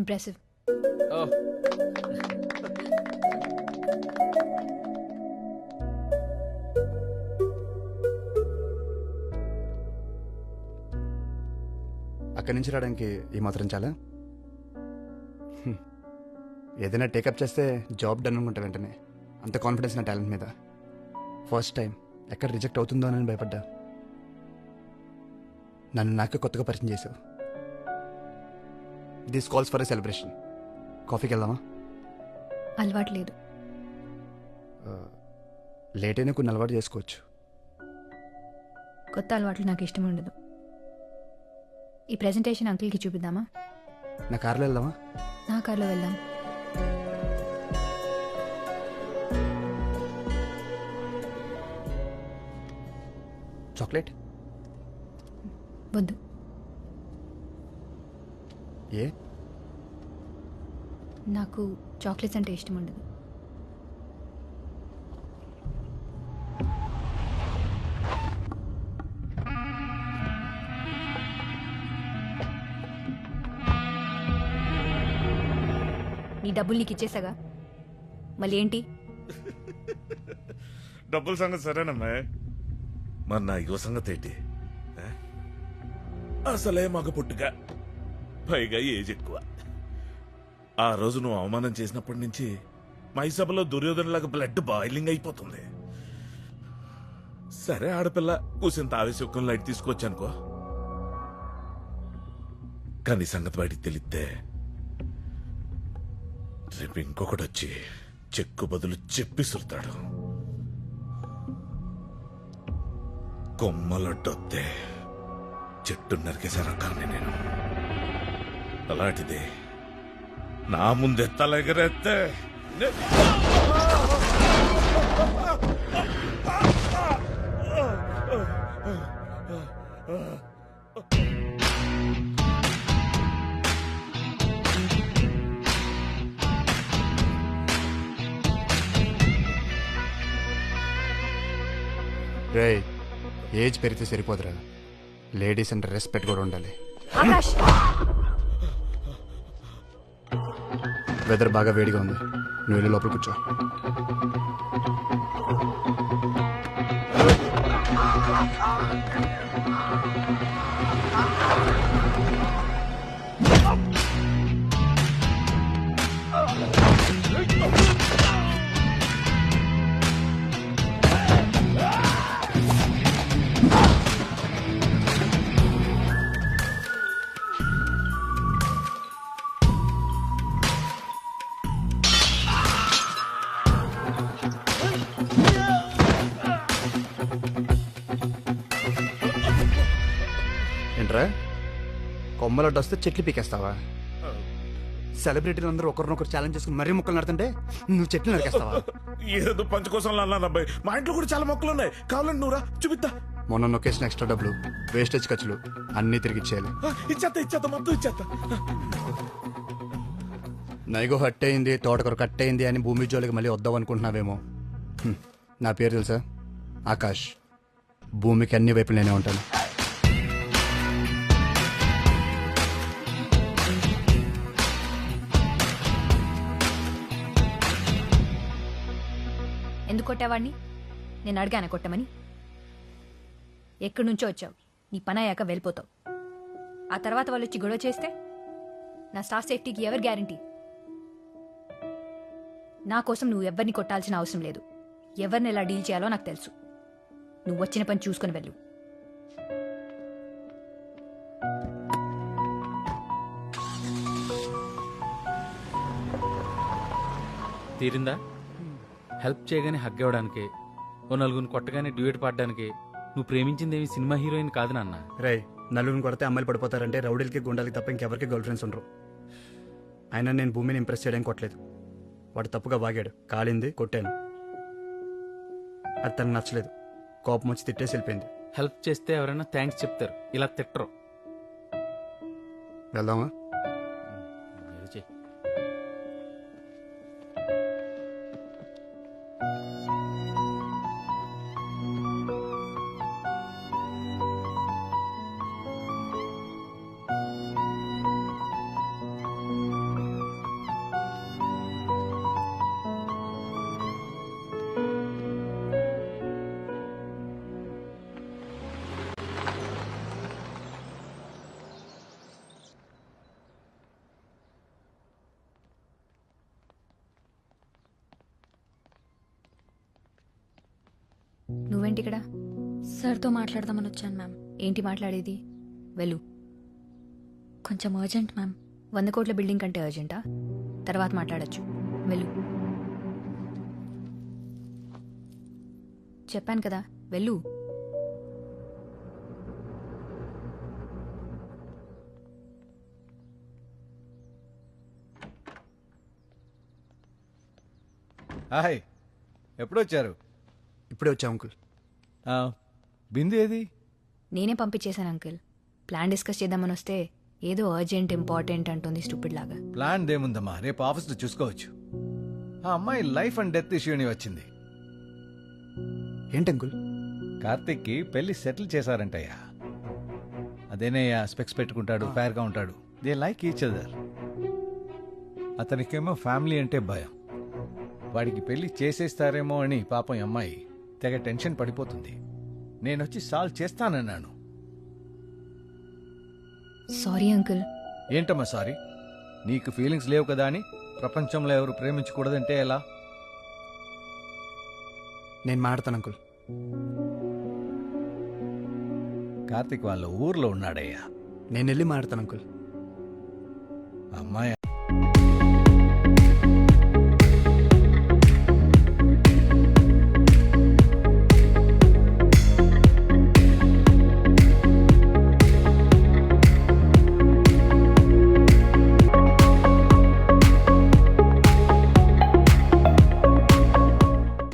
Impressive. అక్కడి నుంచి రావడానికి ఈ మాత్రం చాలా. ఏదైనా టేకప్ చేస్తే జాబ్ డన్ అనుకుంటా వెంటనే. అంత కాన్ఫిడెన్స్ నా టాలెంట్ మీద. ఫస్ట్ టైం ఎక్కడ రిజెక్ట్ అవుతుందో అని భయపడ్డా. నన్ను నాకే కొత్తగా పరిచయం చేసావు. This calls for a celebration. కాఫీకి వెళ్దామా? అలవాటు లేదు. లేట్ అయినా కొన్ని అలవాటు చేసుకోవచ్చు. కొత్త అలవాట్లు నాకు ఇష్టం ఉండదు. ఈ ప్రెజెంటేషన్ అంకుల్కి చూపిద్దామా? నా కార్లో వెళ్దామా? నా కార్లో వెళ్దాం. చాక్లెట్ వద్దు. ఏ? నాకు చాక్లెట్స్ అంటే ఇష్టం ఉండదు. నీ డబ్బులు నీకు ఇచ్చేసాగా, మళ్ళీ ఏంటి? డబ్బుల సంగతి సరేనమ్మా, మరి నా యువ సంగతి ఏంటి? అసలే మగ పుట్టుక, పైగా ఏజ్ ఎక్కువ. ఆ రోజు నువ్వు అవమానం చేసినప్పటి నుంచి మై సభలో దుర్యోధనలాగా బ్లడ్ బాయిలింగ్ అయిపోతుంది. సరే ఆడపిల్ల కూసింత ఆవేశం లైట్ తీసుకొచ్చానుకో, కానీ సంగతి బయటికి తెలిస్తే రేపు ఇంకొకటి వచ్చి చెక్కు బదులు చెప్పిసురుతాడు. కొమ్మలొడ్డొత్తే చెట్టు నరికేసే రకాన్ని నేను. అలాంటిది నా ముందే తలెగరేస్తే రే, ఏజ్ పెరిగితే సరిపోదురా, లేడీస్ అంటే రెస్పెక్ట్ కూడా ఉండాలి. ఆకాష్, వెదర్ బాగా వేడిగా ఉంది, నువ్వు వెళ్ళి లోపల కూర్చో. ఏంట్రా, కొమ్మలడ్డు వస్తే చెట్లు పీకేస్తావా? సెలబ్రిటీలు అందరూ ఒకరినొకరు ఛాలెంజ్ చేసుకుని మరీ మొక్కలు నడుతుంటే నువ్వు చెట్లు నరికేస్తావా? ఏదో పంచ కోసం అన్నాను అబ్బాయి, మా ఇంట్లో కూడా చాలా మొక్కలు ఉన్నాయి, కావాలంటే నువ్వురా చూపిస్తా. మొన్న నొక్కేసిన ఎక్స్ట్రా డబ్బులు, వేస్టేజ్ ఖర్చులు అన్నీ తిరిగి ఇచ్చేయాలి. ఇచ్చేస్తా మొత్తం ఇచ్చేస్తా. నైగో హట్ అయింది, తోటకూర కట్ అయింది అని భూమి జోలికి మళ్ళీ వద్దాం అనుకుంటున్నావేమో. నా పేరు తెలుసా? ఆకాష్. భూమికి అన్ని వైపులు నేనే ఉంటాను. ఎందుకు కొట్టావాడిని? నేను అడిగాను కొట్టమని. ఎక్కడి నుంచో వచ్చావు, నీ పని అయ్యాక వెళ్ళిపోతావు. ఆ తర్వాత వాళ్ళు వచ్చి గొడవ చేస్తే నా స్టాఫ్ సేఫ్టీకి ఎవరు గ్యారంటీ? నా కోసం నువ్వు ఎవరిని కొట్టాల్సిన అవసరం లేదు. ఎవరిని ఎలా డీల్ చేయాలో నాకు తెలుసు. నువ్వు వచ్చిన పని చూసుకుని వెళ్ళు. తీరిందా? హెల్ప్ చేయగానే హగ్ ఇవ్వడానికి, ఓ నలుగురిని కొట్టగానే డ్యూయట్ పాడడానికి నువ్వు ప్రేమించిందేమి సినిమా హీరోయిన్ కాదు నాన్న. రే, నలుగురిని కొడితే అమ్మాయిలు పడిపోతారంటే రౌడీలకి గుండాలకి తప్ప ఇంకెవరికి గర్ల్ ఫ్రెండ్స్ ఉండరు. అయినా నేను భూమిని ఇంప్రెస్ చేయడానికి కొట్టలేదు. వాడు తప్పుగా వాగాడు, కాలింది, కొట్టాను. అది తనకు నచ్చలేదు, కోపం వచ్చి తిట్టేసి వెళ్ళిపోయింది. హెల్ప్ చేస్తే ఎవరైనా థ్యాంక్స్ చెప్తారు, ఇలా తిట్టరు. వెళ్దామా? ఏదో చెయ్. నువ్వేంటి ఇక్కడ? సార్తో మాట్లాడదామని వచ్చాను మ్యామ్. ఏంటి మాట్లాడేది? వెళ్ళు. కొంచెం అర్జెంట్ మ్యామ్. 100 కోట్ల బిల్డింగ్ కంటే అర్జెంటా? తర్వాత మాట్లాడొచ్చు. వెళ్ళు. చెప్పాను కదా, వెళ్ళు. హాయ్, ఎప్పుడొచ్చారు? ఇప్పుడే వచ్చా అంకుల్. బిందు ఏది? నేనే పంపించేశాను అంకుల్. ప్లాన్ డిస్కస్ చేద్దామని వస్తే ఏదో అర్జెంట్ ఇంపార్టెంట్ అంటుంది స్టూపిడ్ లాగా. ప్లాన్ దేముందమ్మా, రేపు ఆఫీస్లో చూసుకోవచ్చు. ఆ అమ్మాయి లైఫ్ అండ్ డెత్ ఇష్యూని వచ్చింది. ఏంటి అంకుల్? కార్తిక్కి పెళ్లి సెటిల్ చేశారంటయ్యా. అదేనయ్యా, స్పెక్స్ పెట్టుకుంటాడు, ఫేర్గా ఉంటాడు. They like each other. అతనికేమో ఫ్యామిలీ అంటే భయం. వాడికి పెళ్లి చేసేస్తారేమో అని పాపం ఈ అమ్మాయి తెగ టెన్షన్ పడిపోతుంది. నేనొచ్చి సాల్వ్ చేస్తానన్నాను. Sorry uncle. ఏంటమ్మా సారీ? నీకు ఫీలింగ్స్ లేవు కదా అని ప్రపంచంలో ఎవరు ప్రేమించకూడదంటే ఎలా? నేను మాట్లాడతాను అంకుల్. కార్తిక్ వాళ్ళ ఊర్లో ఉన్నాడయ్యా. నేను వెళ్ళి మాట్లాడతాను అంకుల్. అమ్మాయి